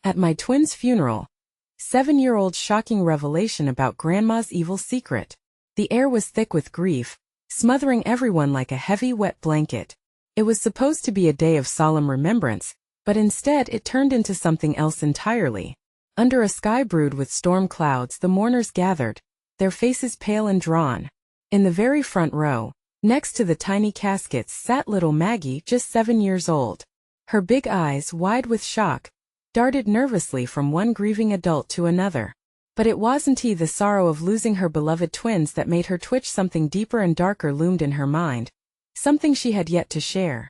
At my twins' funeral. 7-year-old shocking revelation about Grandma's evil secret. The air was thick with grief, smothering everyone like a heavy, wet blanket. It was supposed to be a day of solemn remembrance, but instead it turned into something else entirely. Under a sky brewed with storm clouds, the mourners gathered, their faces pale and drawn. In the very front row, next to the tiny caskets, sat little Maggie, just 7 years old. Her big eyes, wide with shock, darted nervously from one grieving adult to another. But it wasn't the sorrow of losing her beloved twins that made her twitch. Something deeper and darker loomed in her mind, something she had yet to share.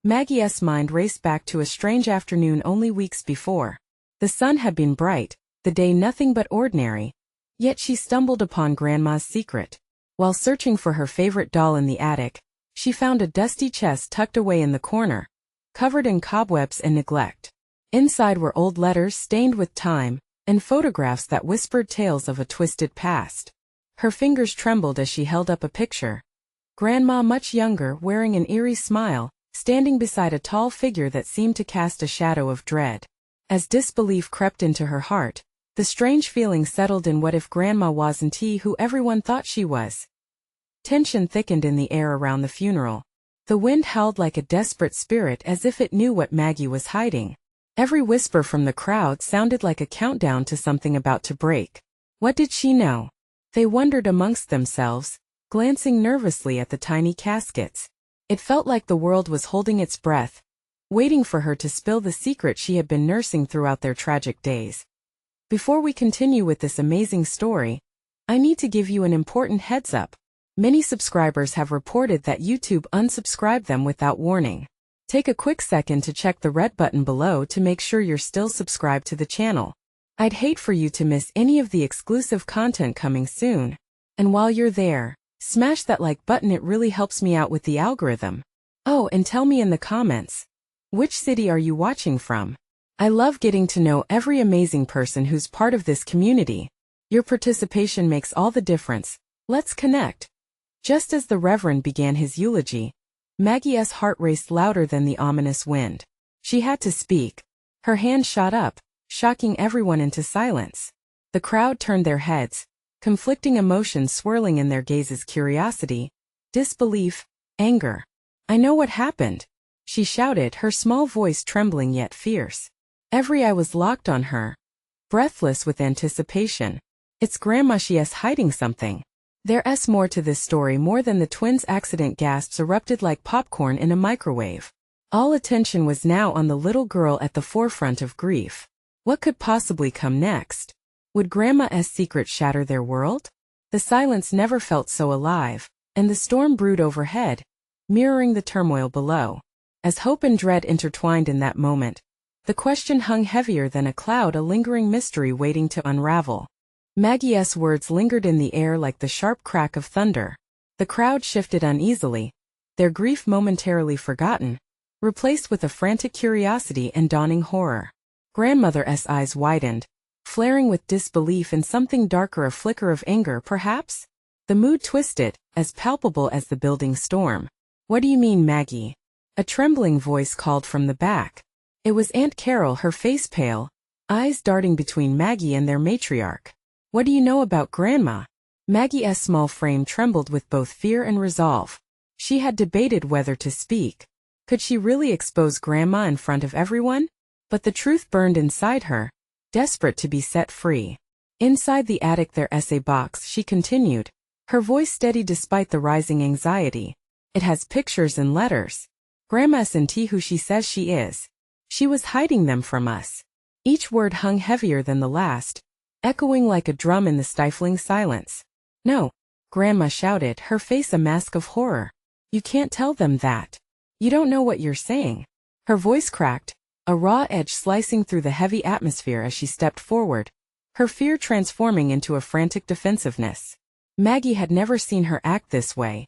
Maggie's mind raced back to a strange afternoon only weeks before. The sun had been bright, the day nothing but ordinary, yet she stumbled upon Grandma's secret. While searching for her favorite doll in the attic, she found a dusty chest tucked away in the corner, covered in cobwebs and neglect. Inside were old letters stained with time, and photographs that whispered tales of a twisted past. Her fingers trembled as she held up a picture. Grandma, much younger, wearing an eerie smile, standing beside a tall figure that seemed to cast a shadow of dread. As disbelief crept into her heart, the strange feeling settled in. What if Grandma wasn't who everyone thought she was? Tension thickened in the air around the funeral. The wind howled like a desperate spirit, as if it knew what Maggie was hiding. Every whisper from the crowd sounded like a countdown to something about to break. What did she know? They wondered amongst themselves, glancing nervously at the tiny caskets. It felt like the world was holding its breath, waiting for her to spill the secret she had been nursing throughout their tragic days. Before we continue with this amazing story, I need to give you an important heads up. Many subscribers have reported that YouTube unsubscribed them without warning. Take a quick second to check the red button below to make sure you're still subscribed to the channel. I'd hate for you to miss any of the exclusive content coming soon. And while you're there, smash that like button, it really helps me out with the algorithm. Oh, and tell me in the comments, which city are you watching from? I love getting to know every amazing person who's part of this community. Your participation makes all the difference. Let's connect. Just as the Reverend began his eulogy, Maggie's heart raced louder than the ominous wind. She had to speak. Her hand shot up, shocking everyone into silence. The crowd turned their heads, conflicting emotions swirling in their gazes: curiosity, disbelief, anger. I know what happened, she shouted, her small voice trembling yet fierce. Every eye was locked on her, breathless with anticipation. It's Grandma, she's hiding something. There's more to this story more than the twins' accident. Gasps erupted like popcorn in a microwave. All attention was now on the little girl at the forefront of grief. What could possibly come next? Would Grandma's secret shatter their world? The silence never felt so alive, and the storm brewed overhead, mirroring the turmoil below. As hope and dread intertwined in that moment, the question hung heavier than a cloud, a lingering mystery waiting to unravel. Maggie's words lingered in the air like the sharp crack of thunder. The crowd shifted uneasily, their grief momentarily forgotten, replaced with a frantic curiosity and dawning horror. Grandmother's eyes widened, flaring with disbelief and something darker, a flicker of anger perhaps? The mood twisted, as palpable as the building storm. What do you mean, Maggie? A trembling voice called from the back. It was Aunt Carol, her face pale, eyes darting between Maggie and their matriarch. What do you know about Grandma? Maggie's small frame trembled with both fear and resolve. She had debated whether to speak. Could she really expose Grandma in front of everyone? But the truth burned inside her, desperate to be set free. Inside the attic, there's a box, she continued, her voice steady despite the rising anxiety. It has pictures and letters. Grandma isn't who she says she is. She was hiding them from us. Each word hung heavier than the last, echoing like a drum in the stifling silence. No, Grandma shouted, her face a mask of horror. You can't tell them that. You don't know what you're saying. Her voice cracked, a raw edge slicing through the heavy atmosphere as she stepped forward, her fear transforming into a frantic defensiveness. Maggie had never seen her act this way.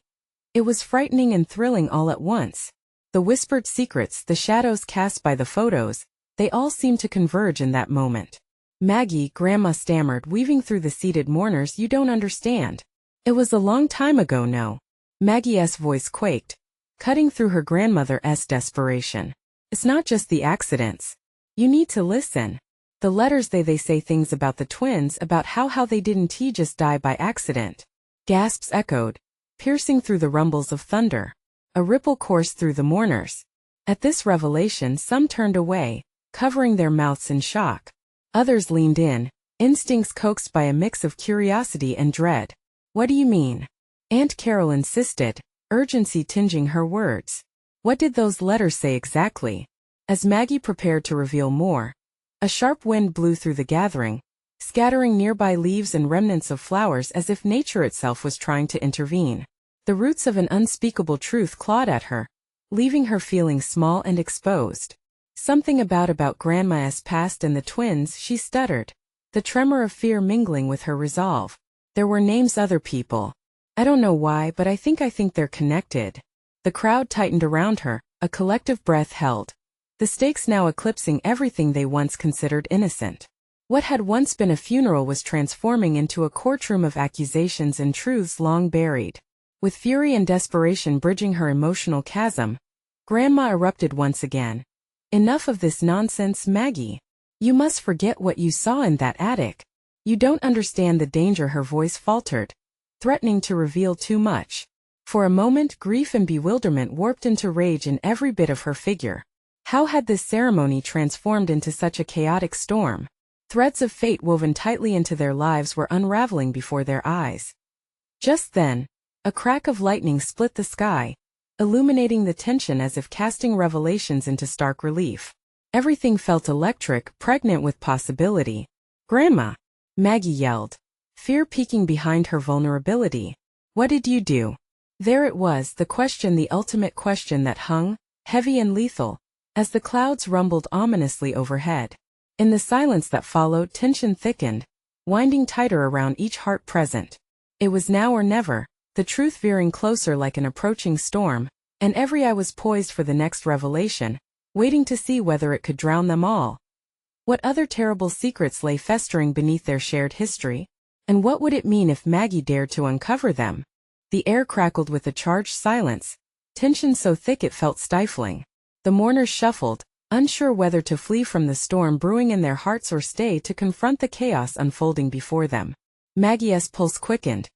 It was frightening and thrilling all at once. The whispered secrets, the shadows cast by the photos, they all seemed to converge in that moment. Maggie, Grandma stammered, weaving through the seated mourners, you don't understand. It was a long time ago, no. Maggie's voice quaked, cutting through her grandmother's desperation. It's not just the accidents. You need to listen. The letters they say things about the twins, about how they didn't just die by accident. Gasps echoed, piercing through the rumbles of thunder. A ripple coursed through the mourners. At this revelation some turned away, covering their mouths in shock. Others leaned in, instincts coaxed by a mix of curiosity and dread. What do you mean? Aunt Carol insisted, urgency tinging her words. What did those letters say exactly? As Maggie prepared to reveal more, a sharp wind blew through the gathering, scattering nearby leaves and remnants of flowers as if nature itself was trying to intervene. The roots of an unspeakable truth clawed at her, leaving her feeling small and exposed. Something about Grandma's past and the twins, she stuttered, the tremor of fear mingling with her resolve. There were names, other people. I don't know why, but I think they're connected. The crowd tightened around her, a collective breath held. The stakes now eclipsing everything they once considered innocent. What had once been a funeral was transforming into a courtroom of accusations and truths long buried. With fury and desperation bridging her emotional chasm, Grandma erupted once again. Enough of this nonsense, Maggie. You must forget what you saw in that attic. You don't understand the danger. Her voice faltered, threatening to reveal too much. For a moment grief and bewilderment warped into rage in every bit of her figure. How had this ceremony transformed into such a chaotic storm? Threads of fate woven tightly into their lives were unraveling before their eyes. Just then, a crack of lightning split the sky, illuminating the tension as if casting revelations into stark relief. Everything felt electric, pregnant with possibility. Grandma! Maggie yelled, fear peeking behind her vulnerability. What did you do? There it was, the question, the ultimate question that hung, heavy and lethal, as the clouds rumbled ominously overhead. In the silence that followed, tension thickened, winding tighter around each heart present. It was now or never, the truth veering closer like an approaching storm, and every eye was poised for the next revelation, waiting to see whether it could drown them all. What other terrible secrets lay festering beneath their shared history? And what would it mean if Maggie dared to uncover them? The air crackled with a charged silence, tension so thick it felt stifling. The mourners shuffled, unsure whether to flee from the storm brewing in their hearts or stay to confront the chaos unfolding before them. Maggie's pulse quickened.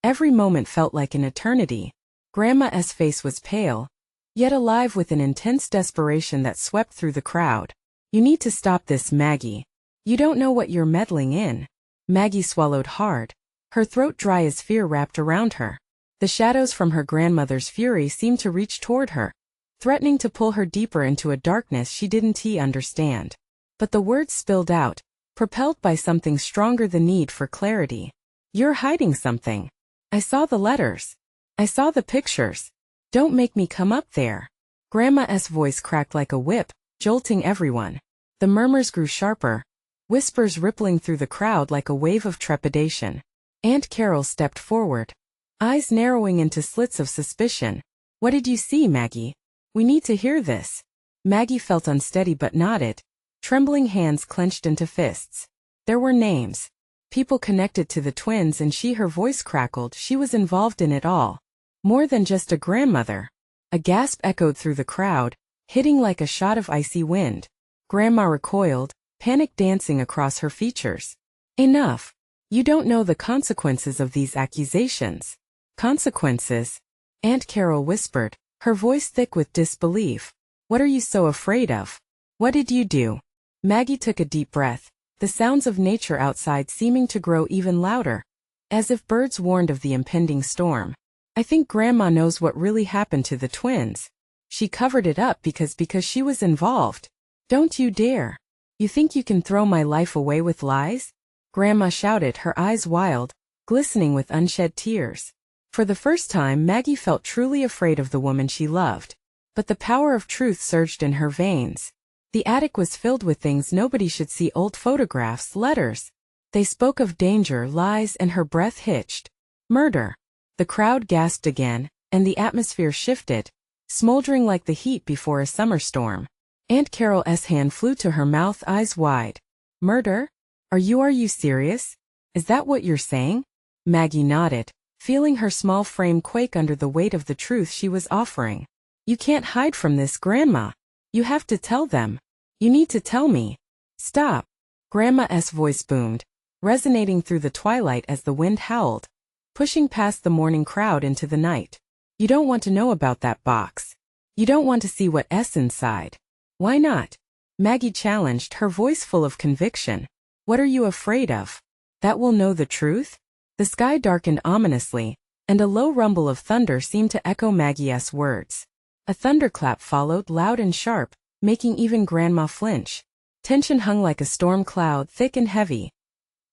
Every moment felt like an eternity. Grandma's face was pale, yet alive with an intense desperation that swept through the crowd. You need to stop this, Maggie. You don't know what you're meddling in. Maggie swallowed hard, her throat dry as fear wrapped around her. The shadows from her grandmother's fury seemed to reach toward her, threatening to pull her deeper into a darkness she didn't understand. But the words spilled out, propelled by something stronger, the need for clarity. You're hiding something. I saw the letters. I saw the pictures. Don't make me come up there. Grandma's voice cracked like a whip, jolting everyone. The murmurs grew sharper, whispers rippling through the crowd like a wave of trepidation. Aunt Carol stepped forward, eyes narrowing into slits of suspicion. What did you see, Maggie? We need to hear this. Maggie felt unsteady but nodded, trembling hands clenched into fists. There were names. People connected to the twins, and her voice crackled, she was involved in it all. More than just a grandmother. A gasp echoed through the crowd, hitting like a shot of icy wind. Grandma recoiled, panic dancing across her features. Enough. You don't know the consequences of these accusations. Consequences? Aunt Carol whispered, her voice thick with disbelief. What are you so afraid of? What did you do? Maggie took a deep breath, the sounds of nature outside seeming to grow even louder, as if birds warned of the impending storm. I think Grandma knows what really happened to the twins. She covered it up because she was involved. Don't you dare. You think you can throw my life away with lies? Grandma shouted, her eyes wild, glistening with unshed tears. For the first time Maggie felt truly afraid of the woman she loved. But the power of truth surged in her veins. The attic was filled with things nobody should see, old photographs, letters. They spoke of danger, lies, and her breath hitched. Murder. The crowd gasped again, and the atmosphere shifted, smoldering like the heat before a summer storm. Aunt Carol's hand flew to her mouth, eyes wide. Murder? Are you serious? Is that what you're saying? Maggie nodded, feeling her small frame quake under the weight of the truth she was offering. You can't hide from this, Grandma. You have to tell them. You need to tell me. Stop. Grandma's voice boomed, resonating through the twilight as the wind howled, pushing past the morning crowd into the night. You don't want to know about that box. You don't want to see what's inside. Why not? Maggie challenged, her voice full of conviction. What are you afraid of? That we'll know the truth? The sky darkened ominously, and a low rumble of thunder seemed to echo Maggie's words. A thunderclap followed, loud and sharp, making even Grandma flinch. Tension hung like a storm cloud, thick and heavy.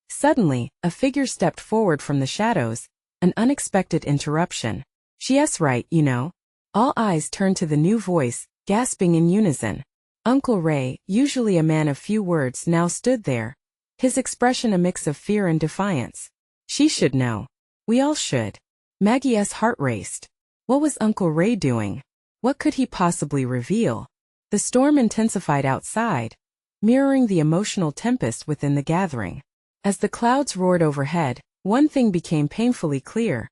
Suddenly, a figure stepped forward from the shadows, an unexpected interruption. She's right, you know. All eyes turned to the new voice, gasping in unison. Uncle Ray, usually a man of few words, now stood there, his expression a mix of fear and defiance. She should know. We all should. Maggie's heart raced. What was Uncle Ray doing? What could he possibly reveal? The storm intensified outside, mirroring the emotional tempest within the gathering. As the clouds roared overhead, one thing became painfully clear.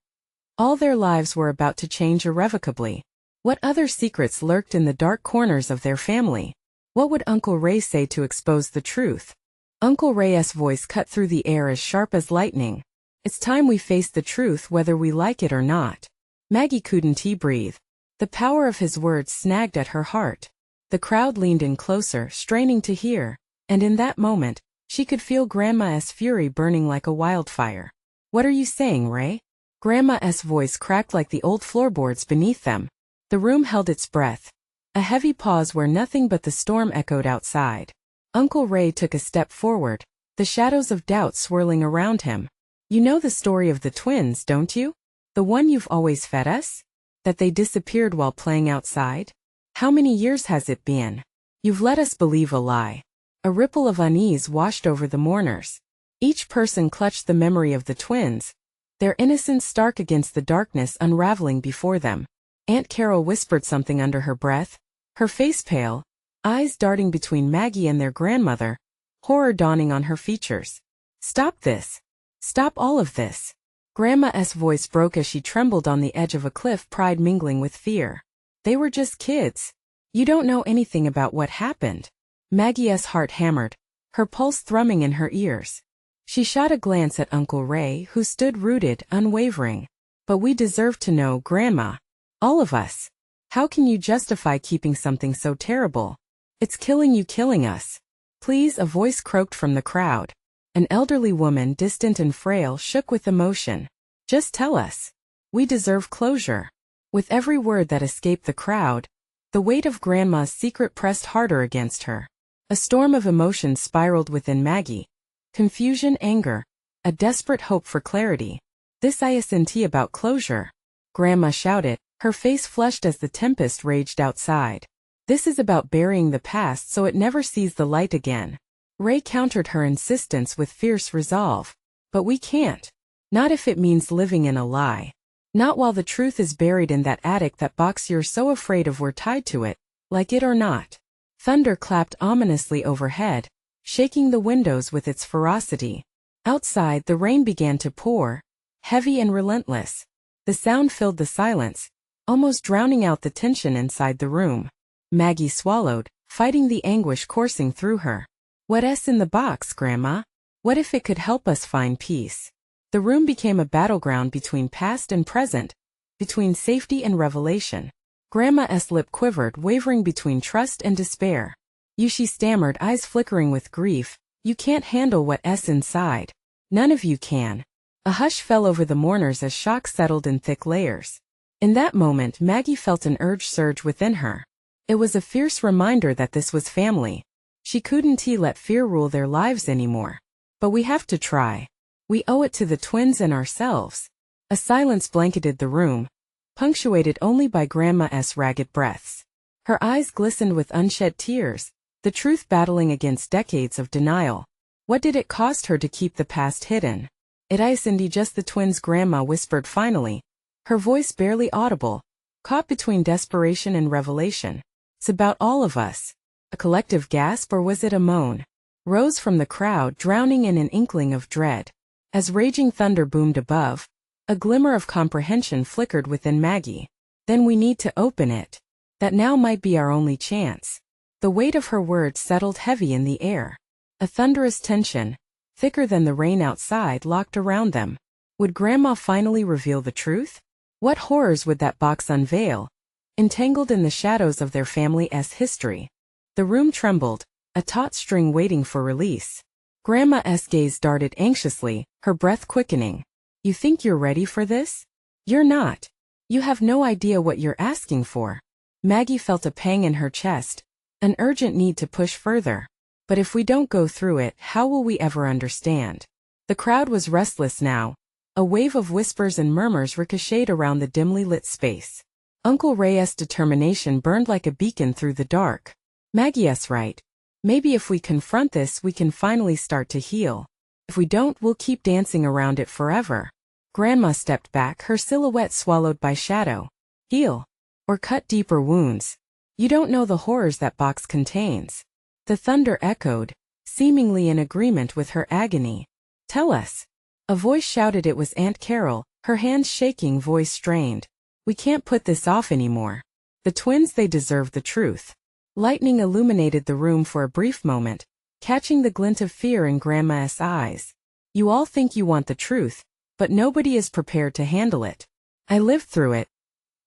All their lives were about to change irrevocably. What other secrets lurked in the dark corners of their family? What would Uncle Ray say to expose the truth? Uncle Ray's voice cut through the air as sharp as lightning. It's time we face the truth whether we like it or not. Maggie couldn't breathe. The power of his words snagged at her heart. The crowd leaned in closer, straining to hear, and in that moment, she could feel Grandma's fury burning like a wildfire. What are you saying, Ray? Grandma's voice cracked like the old floorboards beneath them. The room held its breath. A heavy pause where nothing but the storm echoed outside. Uncle Ray took a step forward, the shadows of doubt swirling around him. You know the story of the twins, don't you? The one you've always fed us? That they disappeared while playing outside? How many years has it been? You've let us believe a lie. A ripple of unease washed over the mourners. Each person clutched the memory of the twins, their innocence stark against the darkness unraveling before them. Aunt Carol whispered something under her breath, her face pale, eyes darting between Maggie and their grandmother, horror dawning on her features. Stop this. Stop all of this. Grandma's voice broke as she trembled on the edge of a cliff, pride mingling with fear. They were just kids. You don't know anything about what happened. Maggie's heart hammered, her pulse thrumming in her ears. She shot a glance at Uncle Ray, who stood rooted, unwavering. But we deserve to know, Grandma. All of us. How can you justify keeping something so terrible? It's killing you, killing us. Please, a voice croaked from the crowd. An elderly woman, distant and frail, shook with emotion. Just tell us. We deserve closure. With every word that escaped the crowd, the weight of Grandma's secret pressed harder against her. A storm of emotions spiraled within Maggie. Confusion, anger, a desperate hope for clarity. This isn't about closure. Grandma shouted, her face flushed as the tempest raged outside. This is about burying the past so it never sees the light again. Ray countered her insistence with fierce resolve. But we can't. Not if it means living in a lie. Not while the truth is buried in that attic that box you're so afraid of. We're tied to it, like it or not. Thunder clapped ominously overhead, shaking the windows with its ferocity. Outside, the rain began to pour, heavy and relentless. The sound filled the silence, almost drowning out the tension inside the room. Maggie swallowed, fighting the anguish coursing through her. What's in the box, Grandma? What if it could help us find peace? The room became a battleground between past and present, between safety and revelation. Grandma's lip quivered, wavering between trust and despair. She stammered, eyes flickering with grief. You can't handle what's inside. None of you can. A hush fell over the mourners as shock settled in thick layers. In that moment, Maggie felt an urge surge within her. It was a fierce reminder that this was family. She couldn't let fear rule their lives anymore. But we have to try. We owe it to the twins and ourselves. A silence blanketed the room, punctuated only by Grandma's ragged breaths. Her eyes glistened with unshed tears, the truth battling against decades of denial. What did it cost her to keep the past hidden? It isn't just the twins, Grandma whispered finally, her voice barely audible, caught between desperation and revelation. It's about all of us. A collective gasp, or was it a moan? Rose from the crowd, drowning in an inkling of dread. As raging thunder boomed above, a glimmer of comprehension flickered within Maggie. Then we need to open it. That now might be our only chance. The weight of her words settled heavy in the air. A thunderous tension, thicker than the rain outside, locked around them. Would Grandma finally reveal the truth? What horrors would that box unveil, entangled in the shadows of their family's history? The room trembled, a taut string waiting for release. Grandma's gaze darted anxiously, her breath quickening. You think you're ready for this? You're not. You have no idea what you're asking for. Maggie felt a pang in her chest, an urgent need to push further. But if we don't go through it, how will we ever understand? The crowd was restless now. A wave of whispers and murmurs ricocheted around the dimly lit space. Uncle Ray's determination burned like a beacon through the dark. Maggie's right. Maybe if we confront this, we can finally start to heal. If we don't, we'll keep dancing around it forever. Grandma stepped back, her silhouette swallowed by shadow. Heal. Or cut deeper wounds. You don't know the horrors that box contains. The thunder echoed, seemingly in agreement with her agony. Tell us. A voice shouted. It was Aunt Carol, her hands shaking, voice strained. We can't put this off anymore. The twins, they deserve the truth. Lightning illuminated the room for a brief moment, catching the glint of fear in Grandma's eyes. You all think you want the truth, but nobody is prepared to handle it. I lived through it.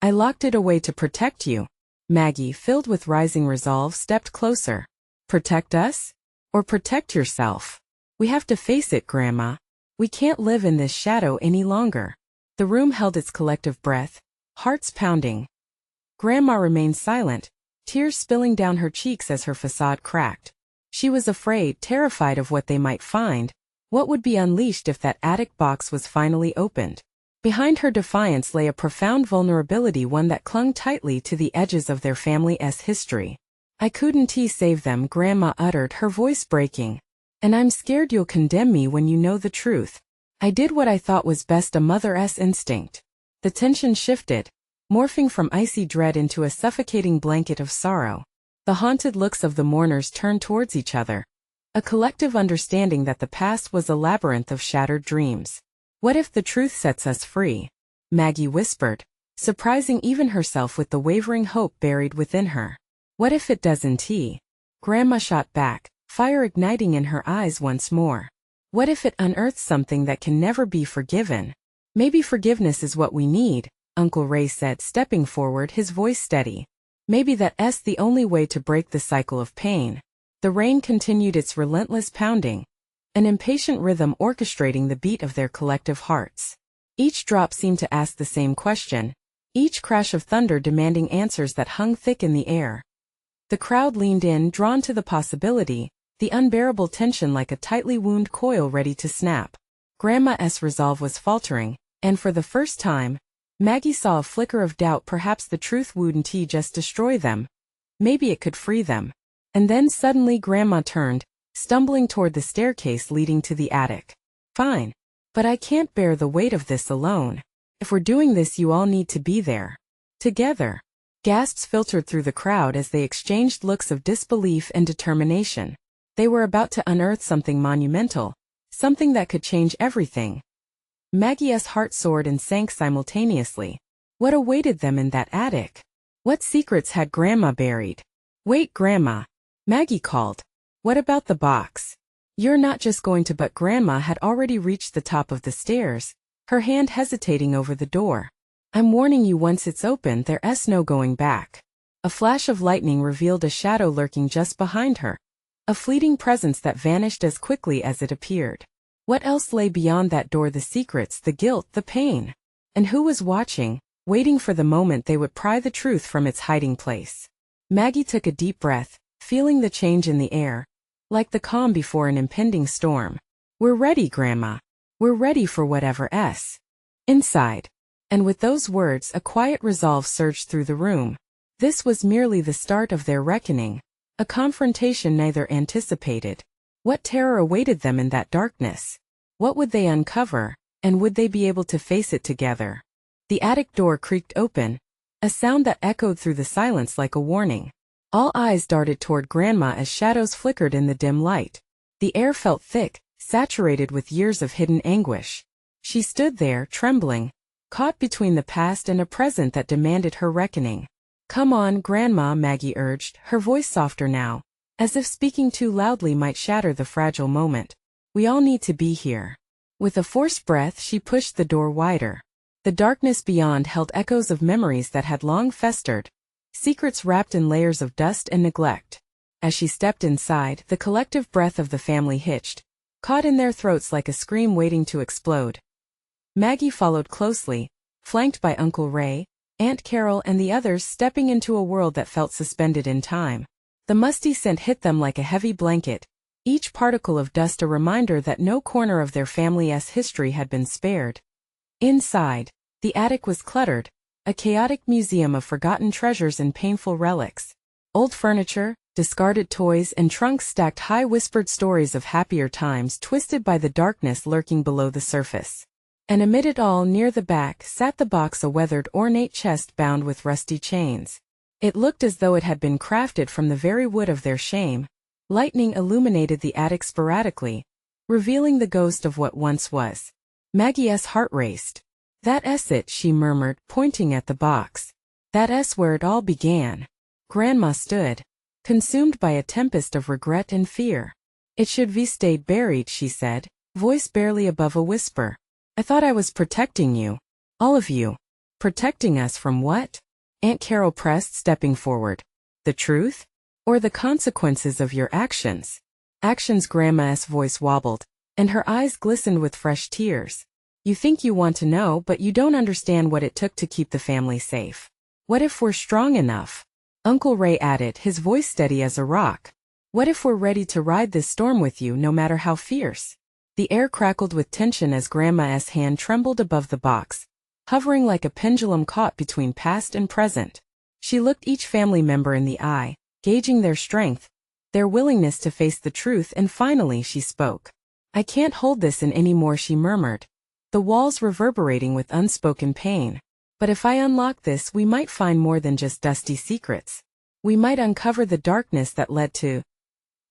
I locked it away to protect you. Maggie, filled with rising resolve, stepped closer. Protect us? Or protect yourself? We have to face it, Grandma. We can't live in this shadow any longer. The room held its collective breath, hearts pounding. Grandma remained silent, tears spilling down her cheeks as her facade cracked. She was afraid, terrified of what they might find, what would be unleashed if that attic box was finally opened. Behind her defiance lay a profound vulnerability, one that clung tightly to the edges of their family's history. I couldn't save them, Grandma uttered, her voice breaking. And I'm scared you'll condemn me when you know the truth. I did what I thought was best, a mother's instinct. The tension shifted, morphing from icy dread into a suffocating blanket of sorrow. The haunted looks of the mourners turned towards each other, a collective understanding that the past was a labyrinth of shattered dreams. What if the truth sets us free? Maggie whispered, surprising even herself with the wavering hope buried within her. What if it doesn't? Grandma shot back, fire igniting in her eyes once more. What if it unearths something that can never be forgiven? Maybe forgiveness is what we need, Uncle Ray said, stepping forward, his voice steady. Maybe that's the only way to break the cycle of pain. The rain continued its relentless pounding, an impatient rhythm orchestrating the beat of their collective hearts. Each drop seemed to ask the same question, each crash of thunder demanding answers that hung thick in the air. The crowd leaned in, drawn to the possibility, the unbearable tension like a tightly wound coil ready to snap. Grandma's resolve was faltering, and for the first time, Maggie saw a flicker of doubt. Perhaps the truth wouldn't just destroy them. Maybe it could free them. And then suddenly Grandma turned, stumbling toward the staircase leading to the attic. Fine. But I can't bear the weight of this alone. If we're doing this, you all need to be there. Together. Gasps filtered through the crowd as they exchanged looks of disbelief and determination. They were about to unearth something monumental, something that could change everything. Maggie's heart soared and sank simultaneously. What awaited them in that attic? What secrets had Grandma buried? Wait, Grandma. Maggie called. What about the box? You're not just going to? But Grandma had already reached the top of the stairs, her hand hesitating over the door. I'm warning you, once it's open, there's no going back. A flash of lightning revealed a shadow lurking just behind her, a fleeting presence that vanished as quickly as it appeared. What else lay beyond that door? The secrets, the guilt, the pain. And who was watching, waiting for the moment they would pry the truth from its hiding place? Maggie took a deep breath, feeling the change in the air, like the calm before an impending storm. We're ready, Grandma. We're ready for whatever's inside. And with those words, a quiet resolve surged through the room. This was merely the start of their reckoning, a confrontation neither anticipated. What terror awaited them in that darkness? What would they uncover, and would they be able to face it together? The attic door creaked open, a sound that echoed through the silence like a warning. All eyes darted toward Grandma as shadows flickered in the dim light. The air felt thick, saturated with years of hidden anguish. She stood there, trembling, caught between the past and a present that demanded her reckoning. Come on, Grandma, Maggie urged, her voice softer now, as if speaking too loudly might shatter the fragile moment. We all need to be here. With a forced breath, she pushed the door wider. The darkness beyond held echoes of memories that had long festered, secrets wrapped in layers of dust and neglect. As she stepped inside, the collective breath of the family hitched, caught in their throats like a scream waiting to explode. Maggie followed closely, flanked by Uncle Ray, Aunt Carol and the others, stepping into a world that felt suspended in time. The musty scent hit them like a heavy blanket, each particle of dust a reminder that no corner of their family's history had been spared. Inside, the attic was cluttered, a chaotic museum of forgotten treasures and painful relics. Old furniture, discarded toys and trunks stacked high, whispered stories of happier times twisted by the darkness lurking below the surface. And amid it all, near the back, sat the box, a weathered, ornate chest bound with rusty chains. It looked as though it had been crafted from the very wood of their shame. Lightning illuminated the attic sporadically, revealing the ghost of what once was. Maggie's heart raced. "That's it," she murmured, pointing at the box. "That's where it all began." Grandma stood, consumed by a tempest of regret and fear. "It should be stayed buried," she said, voice barely above a whisper. "I thought I was protecting you. All of you. Protecting us from what?" Aunt Carol pressed, stepping forward. "The truth? Or the consequences of your actions?" "Actions," Grandma's voice wobbled, and her eyes glistened with fresh tears. "You think you want to know, but you don't understand what it took to keep the family safe. What if we're strong enough?" Uncle Ray added, his voice steady as a rock. "What if we're ready to ride this storm with you, no matter how fierce?" The air crackled with tension as Grandma's hand trembled above the box, hovering like a pendulum caught between past and present. She looked each family member in the eye, gauging their strength, their willingness to face the truth, and finally she spoke. "I can't hold this in any more," she murmured, the walls reverberating with unspoken pain. "But if I unlock this, we might find more than just dusty secrets. We might uncover the darkness that led to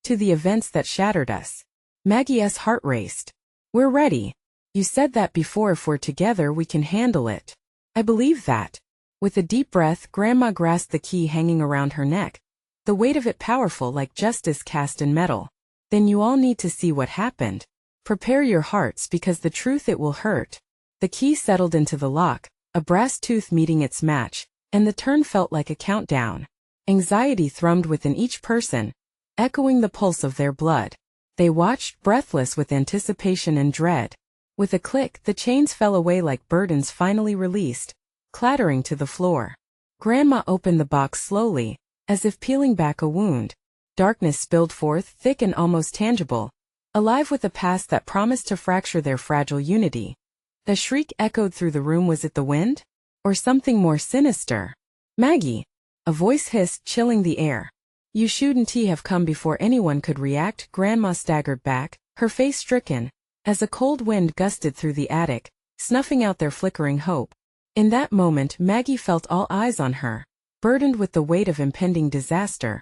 the events that shattered us." Maggie's heart raced. "We're ready. You said that before. If we're together, we can handle it." "I believe that." With a deep breath, Grandma grasped the key hanging around her neck, the weight of it powerful like justice cast in metal. "Then you all need to see what happened. Prepare your hearts, because the truth, it will hurt." The key settled into the lock, a brass tooth meeting its match, and the turn felt like a countdown. Anxiety thrummed within each person, echoing the pulse of their blood. They watched, breathless with anticipation and dread. With a click, the chains fell away like burdens finally released, clattering to the floor. Grandma opened the box slowly, as if peeling back a wound. Darkness spilled forth, thick and almost tangible, alive with a past that promised to fracture their fragile unity. The shriek echoed through the room. Was it the wind? Or something more sinister? "Maggie!" A voice hissed, chilling the air. "You shouldn't have come." Before anyone could react, Grandma staggered back, her face stricken, as a cold wind gusted through the attic, snuffing out their flickering hope. In that moment, Maggie felt all eyes on her, burdened with the weight of impending disaster.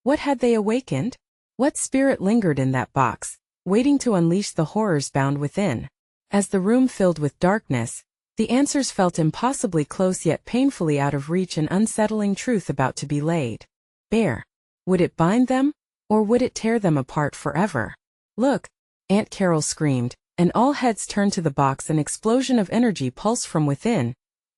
What had they awakened? What spirit lingered in that box, waiting to unleash the horrors bound within? As the room filled with darkness, the answers felt impossibly close, yet painfully out of reach. An unsettling truth about to be laid bare. Would it bind them, or would it tear them apart forever? "Look!" Aunt Carol screamed, and all heads turned to the box. An explosion of energy pulsed from within,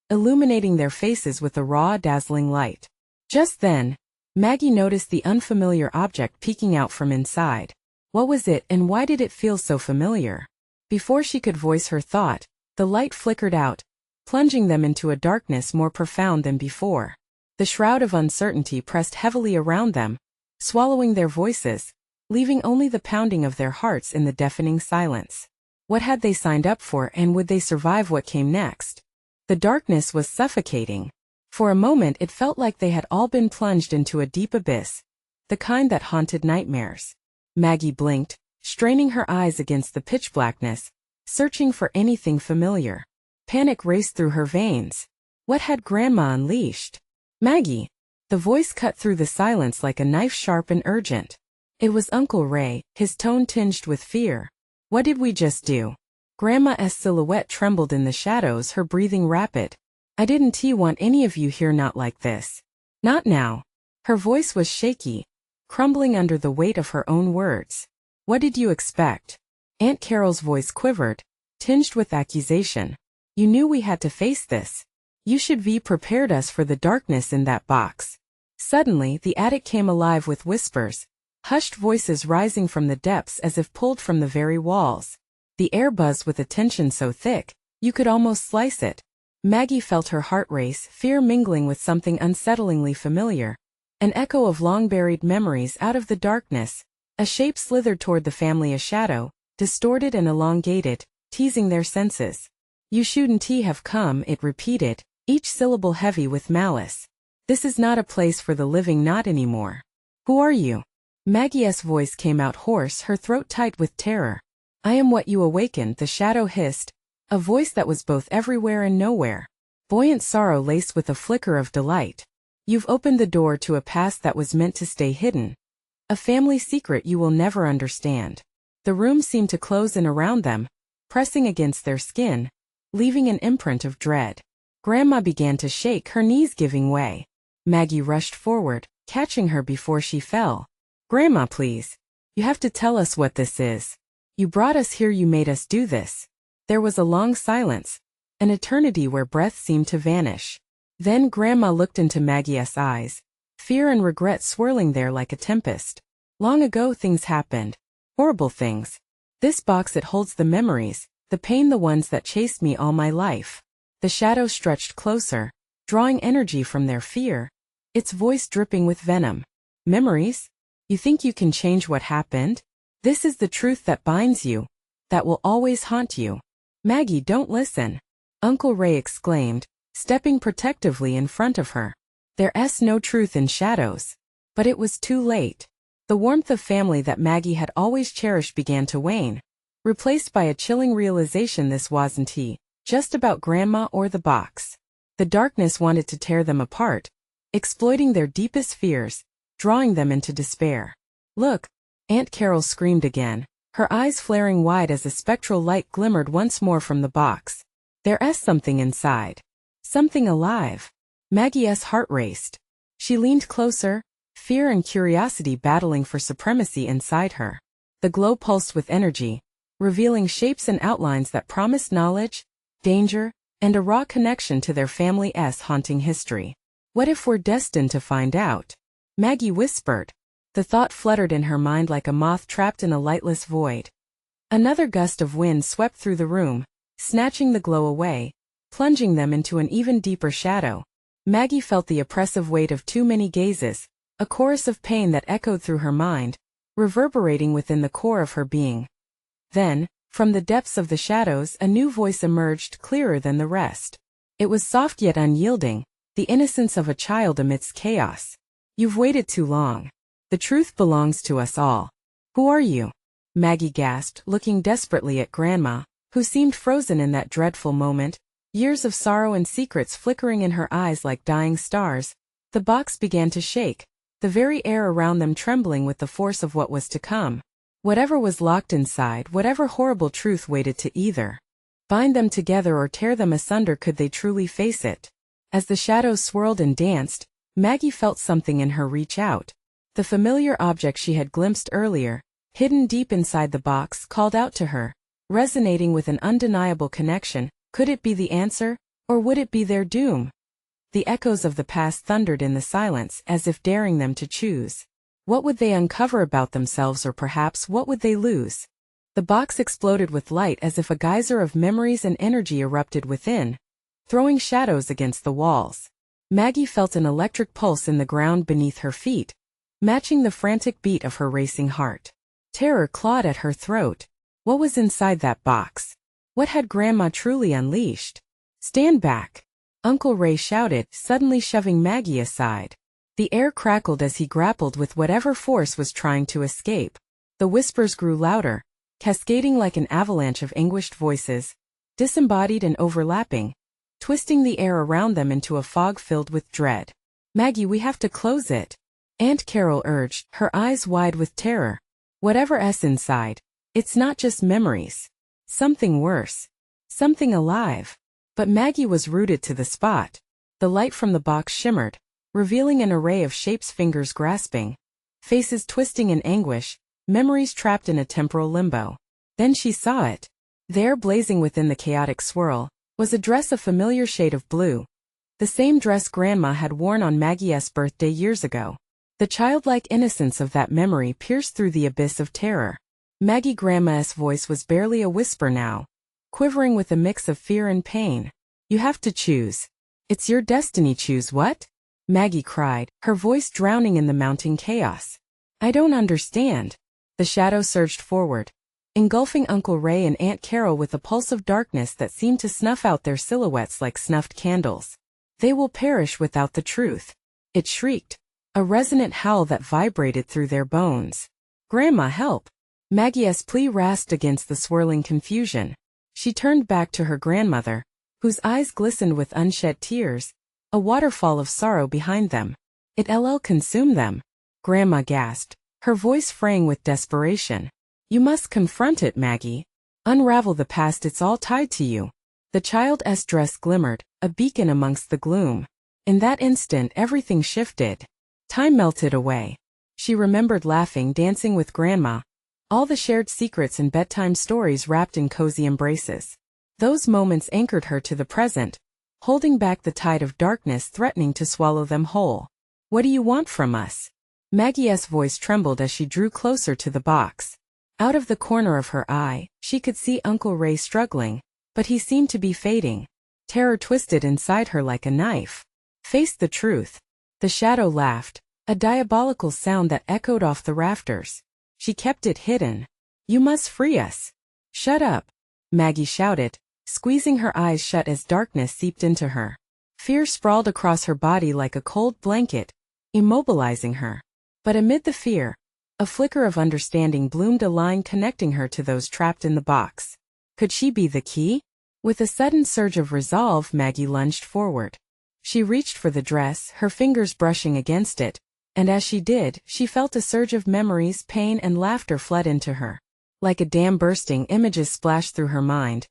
illuminating their faces with a raw, dazzling light. Just then, Maggie noticed the unfamiliar object peeking out from inside. What was it, and why did it feel so familiar? Before she could voice her thought, the light flickered out, plunging them into a darkness more profound than before. The shroud of uncertainty pressed heavily around them, swallowing their voices, leaving only the pounding of their hearts in the deafening silence. What had they signed up for, and would they survive what came next? The darkness was suffocating. For a moment it felt like they had all been plunged into a deep abyss, the kind that haunted nightmares. Maggie blinked, straining her eyes against the pitch blackness, searching for anything familiar. Panic raced through her veins. What had Grandma unleashed? "Maggie!" The voice cut through the silence like a knife, sharp and urgent. It was Uncle Ray, his tone tinged with fear. "What did we just do?" Grandma's silhouette trembled in the shadows, her breathing rapid. "I didn't want any of you here, not like this." Not now. Her voice was shaky, crumbling under the weight of her own words. What did you expect? Aunt Carol's voice quivered, tinged with accusation. You knew we had to face this. You should be prepared us for the darkness in that box. Suddenly, the attic came alive with whispers, hushed voices rising from the depths as if pulled from the very walls. The air buzzed with a tension so thick, you could almost slice it. Maggie felt her heart race, fear mingling with something unsettlingly familiar. An echo of long-buried memories out of the darkness. A shape slithered toward the family, a shadow, distorted and elongated, teasing their senses. You shouldn't have come, it repeated, each syllable heavy with malice. This is not a place for the living, not anymore. Who are you? Maggie's voice came out hoarse, her throat tight with terror. I am what you awakened, the shadow hissed, a voice that was both everywhere and nowhere. Buoyant sorrow laced with a flicker of delight. You've opened the door to a past that was meant to stay hidden. A family secret you will never understand. The room seemed to close in around them, pressing against their skin, leaving an imprint of dread. Grandma began to shake, her knees giving way. Maggie rushed forward, catching her before she fell. Grandma, please. You have to tell us what this is. You brought us here, you made us do this. There was a long silence, an eternity where breath seemed to vanish. Then Grandma looked into Maggie's eyes, fear and regret swirling there like a tempest. Long ago things happened. Horrible things. This box, it holds the memories, the pain, the ones that chased me all my life. The shadow stretched closer, drawing energy from their fear, its voice dripping with venom. Memories? You think you can change what happened? This is the truth that binds you, that will always haunt you. Maggie, don't listen. Uncle Ray exclaimed, stepping protectively in front of her. There's no truth in shadows. But it was too late. The warmth of family that Maggie had always cherished began to wane, replaced by a chilling realization this wasn't just about Grandma or the box. The darkness wanted to tear them apart, exploiting their deepest fears, drawing them into despair. Look! Aunt Carol screamed again, her eyes flaring wide as a spectral light glimmered once more from the box. There's something inside. Something alive. Maggie's heart raced. She leaned closer, fear and curiosity battling for supremacy inside her. The glow pulsed with energy, revealing shapes and outlines that promised knowledge, danger, and a raw connection to their family's haunting history. What if we're destined to find out? Maggie whispered. The thought fluttered in her mind like a moth trapped in a lightless void. Another gust of wind swept through the room, snatching the glow away, plunging them into an even deeper shadow. Maggie felt the oppressive weight of too many gazes, a chorus of pain that echoed through her mind, reverberating within the core of her being. Then, from the depths of the shadows, a new voice emerged, clearer than the rest. It was soft yet unyielding, the innocence of a child amidst chaos. You've waited too long. The truth belongs to us all. Who are you? Maggie gasped, looking desperately at Grandma, who seemed frozen in that dreadful moment, years of sorrow and secrets flickering in her eyes like dying stars. The box began to shake, the very air around them trembling with the force of what was to come. Whatever was locked inside, whatever horrible truth waited to either bind them together or tear them asunder, could they truly face it? As the shadows swirled and danced, Maggie felt something in her reach out. The familiar object she had glimpsed earlier, hidden deep inside the box, called out to her, resonating with an undeniable connection. Could it be the answer, or would it be their doom? The echoes of the past thundered in the silence, as if daring them to choose. What would they uncover about themselves, or perhaps what would they lose? The box exploded with light as if a geyser of memories and energy erupted within, throwing shadows against the walls. Maggie felt an electric pulse in the ground beneath her feet, matching the frantic beat of her racing heart. Terror clawed at her throat. What was inside that box? What had Grandma truly unleashed? Stand back! Uncle Ray shouted, suddenly shoving Maggie aside. The air crackled as he grappled with whatever force was trying to escape. The whispers grew louder, cascading like an avalanche of anguished voices, disembodied and overlapping, twisting the air around them into a fog filled with dread. Maggie, we have to close it, Aunt Carol urged, her eyes wide with terror. Whatever's inside, it's not just memories. Something worse. Something alive. But Maggie was rooted to the spot. The light from the box shimmered, revealing an array of shapes, fingers grasping, faces twisting in anguish, memories trapped in a temporal limbo. Then she saw it. There, blazing within the chaotic swirl, was a dress, a familiar shade of blue. The same dress Grandma had worn on Maggie's birthday years ago. The childlike innocence of that memory pierced through the abyss of terror. Grandma's voice was barely a whisper now, quivering with a mix of fear and pain. You have to choose. It's your destiny. Choose what? Maggie cried, her voice drowning in the mounting chaos. I don't understand. The shadow surged forward, engulfing Uncle Ray and Aunt Carol with a pulse of darkness that seemed to snuff out their silhouettes like snuffed candles. They will perish without the truth. It shrieked, a resonant howl that vibrated through their bones. Grandma, help! Maggie's plea rasped against the swirling confusion. She turned back to her grandmother, whose eyes glistened with unshed tears, a waterfall of sorrow behind them. It'll consume them. Grandma gasped, her voice fraying with desperation. You must confront it, Maggie. Unravel the past, it's all tied to you. The child's dress glimmered, a beacon amongst the gloom. In that instant everything shifted. Time melted away. She remembered laughing, dancing with Grandma, all the shared secrets and bedtime stories wrapped in cozy embraces. Those moments anchored her to the present, holding back the tide of darkness threatening to swallow them whole. What do you want from us? Maggie's voice trembled as she drew closer to the box. Out of the corner of her eye, she could see Uncle Ray struggling, but he seemed to be fading. Terror twisted inside her like a knife. Face the truth. The shadow laughed, a diabolical sound that echoed off the rafters. She kept it hidden. You must free us. Shut up, Maggie shouted, squeezing her eyes shut as darkness seeped into her. Fear sprawled across her body like a cold blanket, immobilizing her. But amid the fear, a flicker of understanding bloomed, a line connecting her to those trapped in the box. Could she be the key? With a sudden surge of resolve, Maggie lunged forward. She reached for the dress, her fingers brushing against it, and as she did, she felt a surge of memories, pain, and laughter flood into her. Like a dam bursting, images splashed through her mind.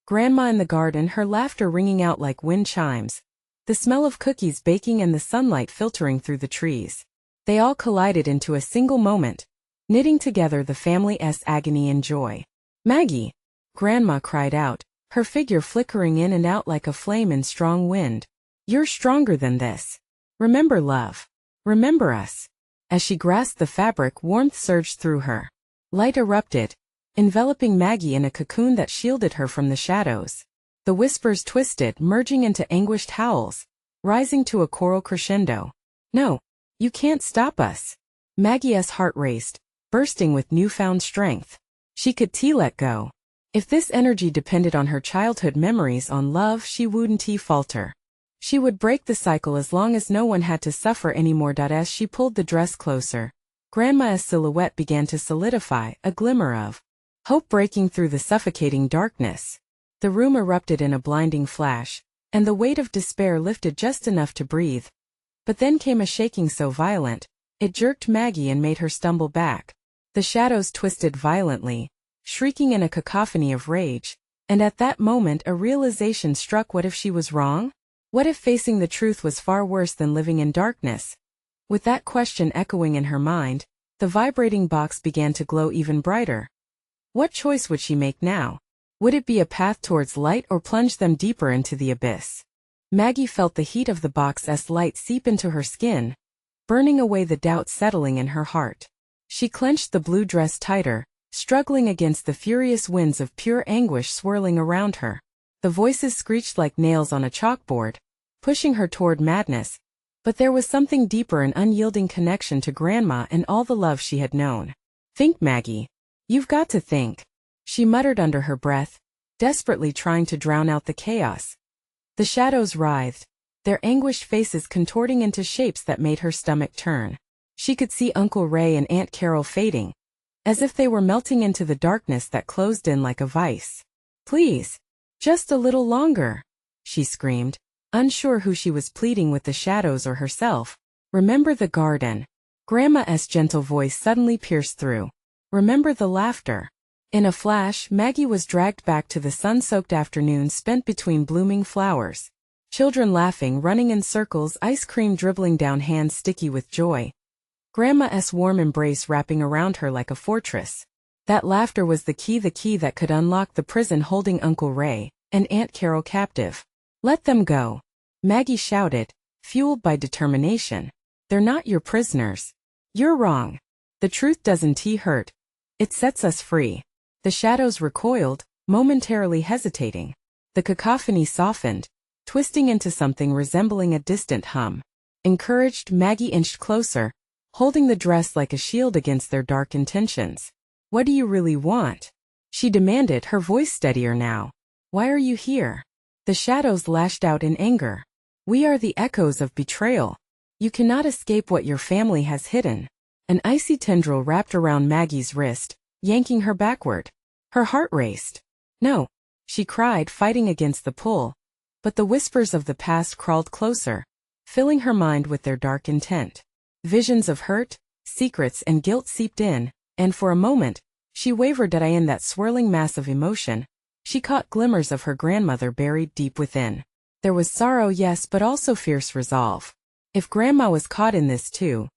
Grandma in the garden, her laughter ringing out like wind chimes. The smell of cookies baking and the sunlight filtering through the trees. They all collided into a single moment, knitting together the family's agony and joy. Maggie! Grandma cried out, her figure flickering in and out like a flame in strong wind. You're stronger than this. Remember love. Remember us. As she grasped the fabric, warmth surged through her. Light erupted, enveloping Maggie in a cocoon that shielded her from the shadows. The whispers twisted, merging into anguished howls, rising to a choral crescendo. No, you can't stop us. Maggie's heart raced, bursting with newfound strength. She could let go. If this energy depended on her childhood memories, on love, she wouldn't falter. She would break the cycle as long as no one had to suffer anymore. As she pulled the dress closer, Grandma's silhouette began to solidify, a glimmer of hope breaking through the suffocating darkness. The room erupted in a blinding flash, and the weight of despair lifted just enough to breathe. But then came a shaking so violent, it jerked Maggie and made her stumble back. The shadows twisted violently, shrieking in a cacophony of rage, and at that moment a realization struck. What if she was wrong? What if facing the truth was far worse than living in darkness? With that question echoing in her mind, the vibrating box began to glow even brighter. What choice would she make now? Would it be a path towards light or plunge them deeper into the abyss? Maggie felt the heat of the box's light seep into her skin, burning away the doubt settling in her heart. She clenched the blue dress tighter, struggling against the furious winds of pure anguish swirling around her. The voices screeched like nails on a chalkboard, pushing her toward madness. But there was something deeper, an unyielding connection to Grandma and all the love she had known. Think, Maggie. You've got to think, she muttered under her breath, desperately trying to drown out the chaos. The shadows writhed, their anguished faces contorting into shapes that made her stomach turn. She could see Uncle Ray and Aunt Carol fading, as if they were melting into the darkness that closed in like a vice. Please, just a little longer, she screamed, unsure who she was pleading with, the shadows or herself. Remember the garden. Grandma's gentle voice suddenly pierced through. Remember the laughter. In a flash, Maggie was dragged back to the sun-soaked afternoon spent between blooming flowers. Children laughing, running in circles, ice cream dribbling down, hands sticky with joy. Grandma's warm embrace wrapping around her like a fortress. That laughter was the key that could unlock the prison holding Uncle Ray and Aunt Carol captive. Let them go, Maggie shouted, fueled by determination. They're not your prisoners. You're wrong. The truth doesn't hurt. It sets us free. The shadows recoiled, momentarily hesitating. The cacophony softened, twisting into something resembling a distant hum. Encouraged, Maggie inched closer, holding the dress like a shield against their dark intentions. What do you really want? She demanded, her voice steadier now. Why are you here? The shadows lashed out in anger. We are the echoes of betrayal. You cannot escape what your family has hidden. An icy tendril wrapped around Maggie's wrist, yanking her backward. Her heart raced. No, she cried, fighting against the pull. But the whispers of the past crawled closer, filling her mind with their dark intent. Visions of hurt, secrets, and guilt seeped in, and for a moment, she wavered in that swirling mass of emotion. She caught glimmers of her grandmother buried deep within. There was sorrow, yes, but also fierce resolve. If Grandma was caught in this too,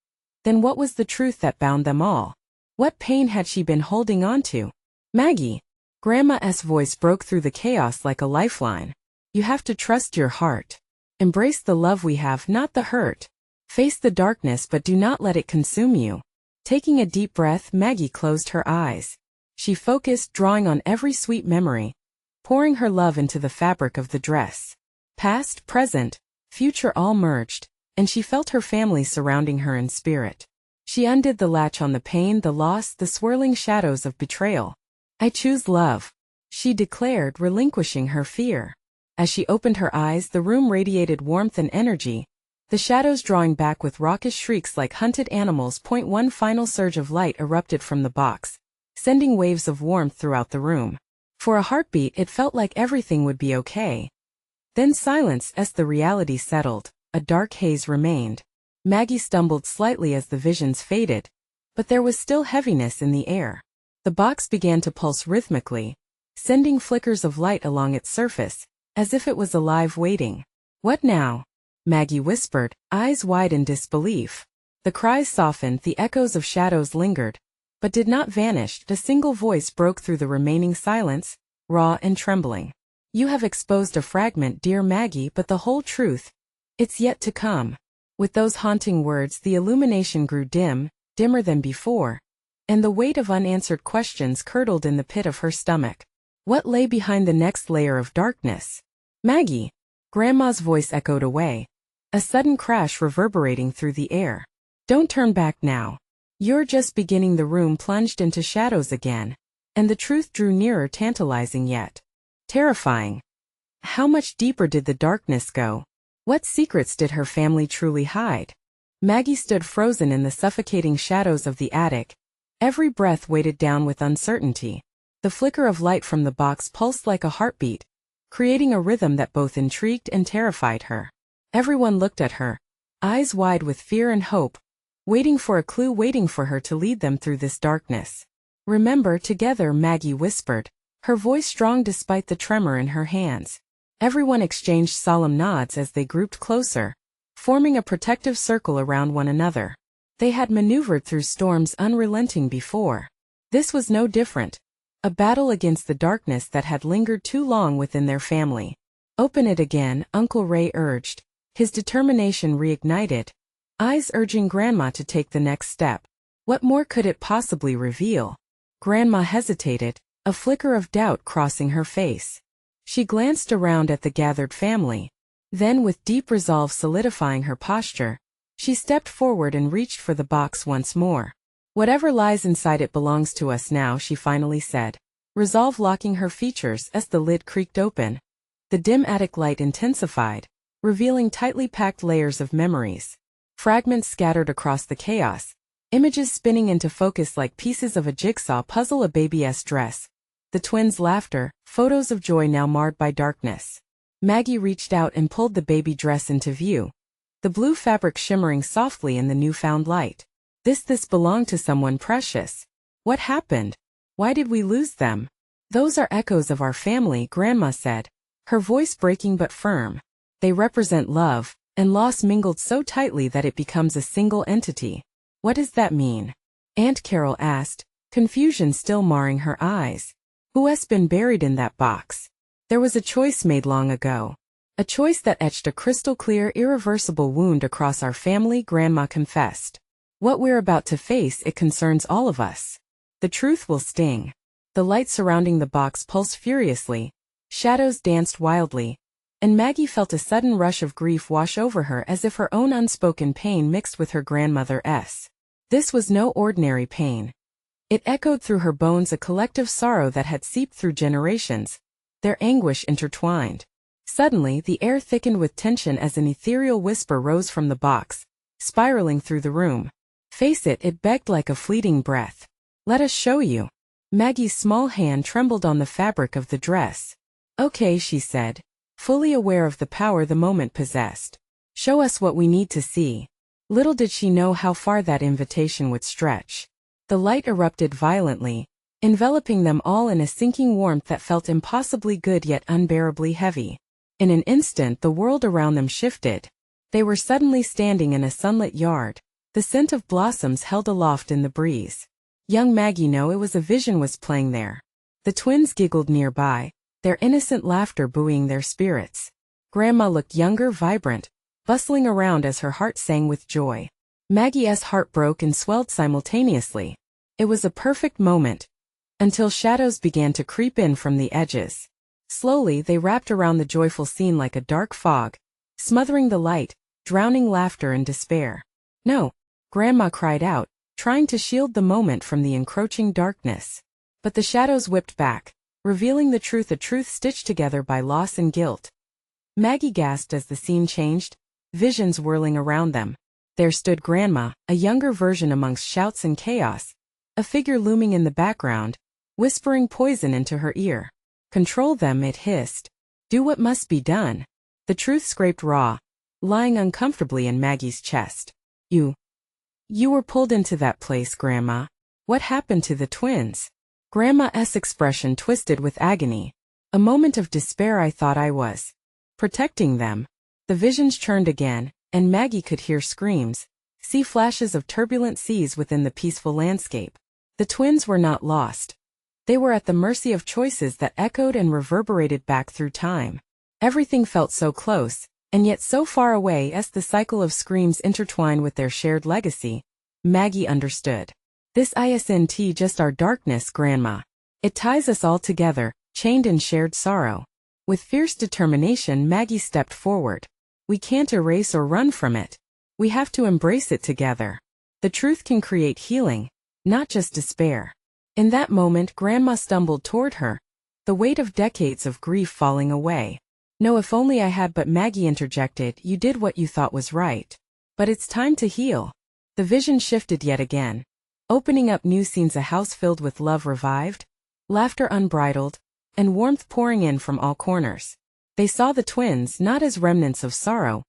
then what was the truth that bound them all? What pain had she been holding on to? Maggie! Grandma's voice broke through the chaos like a lifeline. You have to trust your heart. Embrace the love we have, not the hurt. Face the darkness, but do not let it consume you. Taking a deep breath, Maggie closed her eyes. She focused, drawing on every sweet memory, pouring her love into the fabric of the dress. Past, present, future all merged, and she felt her family surrounding her in spirit. She undid the latch on the pain, the loss, the swirling shadows of betrayal. I choose love, she declared, relinquishing her fear. As she opened her eyes, the room radiated warmth and energy, the shadows drawing back with raucous shrieks like hunted animals. One final surge of light erupted from the box, sending waves of warmth throughout the room. For a heartbeat, it felt like everything would be okay. Then silence as the reality settled. A dark haze remained. Maggie stumbled slightly as the visions faded, but there was still heaviness in the air. The box began to pulse rhythmically, sending flickers of light along its surface, as if it was alive waiting. What now? Maggie whispered, eyes wide in disbelief. The cries softened, the echoes of shadows lingered, but did not vanish. A single voice broke through the remaining silence, raw and trembling. You have exposed a fragment, dear Maggie, but the whole truth, it's yet to come. With those haunting words, the illumination grew dim, dimmer than before, and the weight of unanswered questions curdled in the pit of her stomach. What lay behind the next layer of darkness? Maggie! Grandma's voice echoed away, a sudden crash reverberating through the air. Don't turn back now. You're just beginning. The room plunged into shadows again, and the truth drew nearer, tantalizing yet terrifying. How much deeper did the darkness go? What secrets did her family truly hide? Maggie stood frozen in the suffocating shadows of the attic, every breath weighted down with uncertainty. The flicker of light from the box pulsed like a heartbeat, creating a rhythm that both intrigued and terrified her. Everyone looked at her, eyes wide with fear and hope, waiting for a clue, waiting for her to lead them through this darkness. Remember, together, Maggie whispered, her voice strong despite the tremor in her hands. Everyone exchanged solemn nods as they grouped closer, forming a protective circle around one another. They had maneuvered through storms unrelenting before. This was no different. A battle against the darkness that had lingered too long within their family. Open it again, Uncle Ray urged, his determination reignited, eyes urging Grandma to take the next step. What more could it possibly reveal? Grandma hesitated, a flicker of doubt crossing her face. She glanced around at the gathered family. Then, with deep resolve solidifying her posture, she stepped forward and reached for the box once more. Whatever lies inside it belongs to us now, she finally said, resolve locking her features as the lid creaked open. The dim attic light intensified, revealing tightly packed layers of memories. Fragments scattered across the chaos, images spinning into focus like pieces of a jigsaw puzzle. A baby's dress, the twins' laughter, photos of joy now marred by darkness. Maggie reached out and pulled the baby dress into view, the blue fabric shimmering softly in the newfound light. This belonged to someone precious. What happened? Why did we lose them? Those are echoes of our family, Grandma said, her voice breaking but firm. They represent love, and loss mingled so tightly that it becomes a single entity. What does that mean? Aunt Carol asked, confusion still marring her eyes. Who has been buried in that box? There was a choice made long ago. A choice that etched a crystal-clear, irreversible wound across our family, Grandma confessed. What we're about to face, it concerns all of us. The truth will sting. The light surrounding the box pulsed furiously. Shadows danced wildly. And Maggie felt a sudden rush of grief wash over her as if her own unspoken pain mixed with her grandmother's. This was no ordinary pain. It echoed through her bones, a collective sorrow that had seeped through generations, their anguish intertwined. Suddenly, the air thickened with tension as an ethereal whisper rose from the box, spiraling through the room. Face it, it begged like a fleeting breath. Let us show you. Maggie's small hand trembled on the fabric of the dress. Okay, she said, fully aware of the power the moment possessed. Show us what we need to see. Little did she know how far that invitation would stretch. The light erupted violently, enveloping them all in a sinking warmth that felt impossibly good yet unbearably heavy. In an instant the world around them shifted. They were suddenly standing in a sunlit yard, the scent of blossoms held aloft in the breeze. Young Maggie knew it was a vision was playing there. The twins giggled nearby, their innocent laughter buoying their spirits. Grandma looked younger, vibrant, bustling around as her heart sang with joy. Maggie's heart broke and swelled simultaneously. It was a perfect moment, until shadows began to creep in from the edges. Slowly they wrapped around the joyful scene like a dark fog, smothering the light, drowning laughter and despair. No, Grandma cried out, trying to shield the moment from the encroaching darkness. But the shadows whipped back, revealing the truth, a truth stitched together by loss and guilt. Maggie gasped as the scene changed, visions whirling around them. There stood Grandma, a younger version amongst shouts and chaos, a figure looming in the background, whispering poison into her ear. Control them, it hissed. Do what must be done. The truth scraped raw, lying uncomfortably in Maggie's chest. You were pulled into that place, Grandma. What happened to the twins? Grandma's expression twisted with agony. A moment of despair. I thought I was protecting them. The visions churned again, and Maggie could hear screams, see flashes of turbulent seas within the peaceful landscape. The twins were not lost. They were at the mercy of choices that echoed and reverberated back through time. Everything felt so close, and yet so far away as the cycle of screams intertwined with their shared legacy. Maggie understood. This isn't just our darkness, Grandma. It ties us all together, chained in shared sorrow. With fierce determination, Maggie stepped forward. We can't erase or run from it. We have to embrace it together. The truth can create healing, not just despair. In that moment, Grandma stumbled toward her, the weight of decades of grief falling away. No, if only I had, but Maggie interjected, you did what you thought was right. But it's time to heal. The vision shifted yet again, opening up new scenes, a house filled with love revived, laughter unbridled, and warmth pouring in from all corners. They saw the twins not as remnants of sorrow,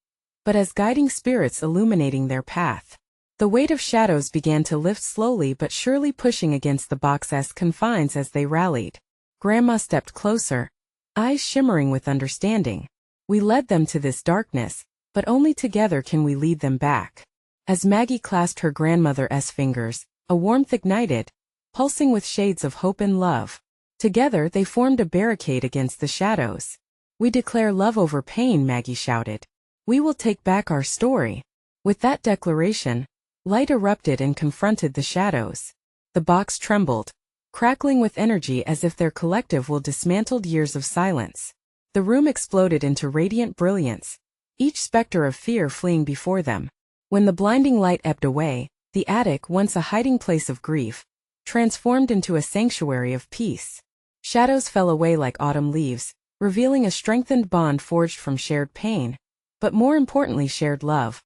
but as guiding spirits illuminating their path. The weight of shadows began to lift slowly but surely, pushing against the box's confines as they rallied. Grandma stepped closer, eyes shimmering with understanding. We led them to this darkness, but only together can we lead them back. As Maggie clasped her grandmother's fingers, a warmth ignited, pulsing with shades of hope and love. Together they formed a barricade against the shadows. We declare love over pain, Maggie shouted. We will take back our story. With that declaration, light erupted and confronted the shadows. The box trembled, crackling with energy as if their collective will dismantled years of silence. The room exploded into radiant brilliance, each specter of fear fleeing before them. When the blinding light ebbed away, the attic, once a hiding place of grief, transformed into a sanctuary of peace. Shadows fell away like autumn leaves, revealing a strengthened bond forged from shared pain, but more importantly shared love.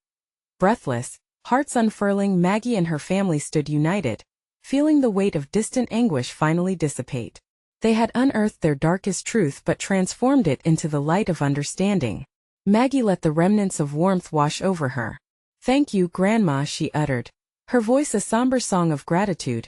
Breathless, hearts unfurling, Maggie and her family stood united, feeling the weight of distant anguish finally dissipate. They had unearthed their darkest truth but transformed it into the light of understanding. Maggie let the remnants of warmth wash over her. Thank you, Grandma, she uttered, her voice a somber song of gratitude.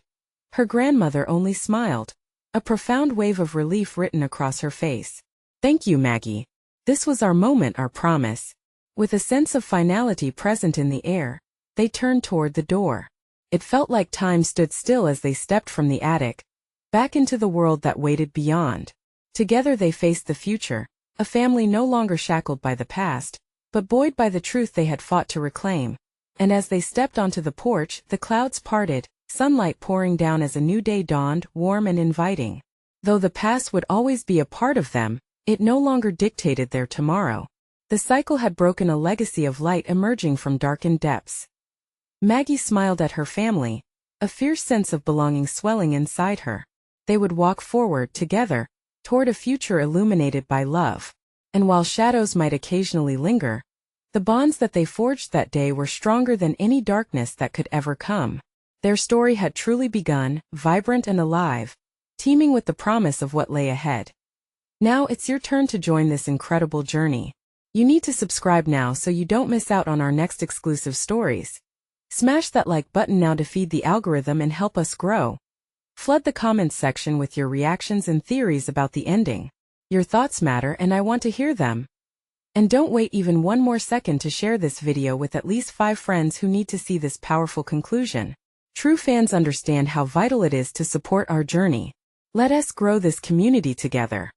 Her grandmother only smiled, a profound wave of relief written across her face. Thank you, Maggie. This was our moment, our promise. With a sense of finality present in the air, they turned toward the door. It felt like time stood still as they stepped from the attic, back into the world that waited beyond. Together they faced the future, a family no longer shackled by the past, but buoyed by the truth they had fought to reclaim. And as they stepped onto the porch, the clouds parted, sunlight pouring down as a new day dawned, warm and inviting. Though the past would always be a part of them, it no longer dictated their tomorrow. The cycle had broken, a legacy of light emerging from darkened depths. Maggie smiled at her family, a fierce sense of belonging swelling inside her. They would walk forward together, toward a future illuminated by love. And while shadows might occasionally linger, the bonds that they forged that day were stronger than any darkness that could ever come. Their story had truly begun, vibrant and alive, teeming with the promise of what lay ahead. Now it's your turn to join this incredible journey. You need to subscribe now so you don't miss out on our next exclusive stories. Smash that like button now to feed the algorithm and help us grow. Flood the comments section with your reactions and theories about the ending. Your thoughts matter and I want to hear them. And don't wait even one more second to share this video with at least 5 friends who need to see this powerful conclusion. True fans understand how vital it is to support our journey. Let us grow this community together.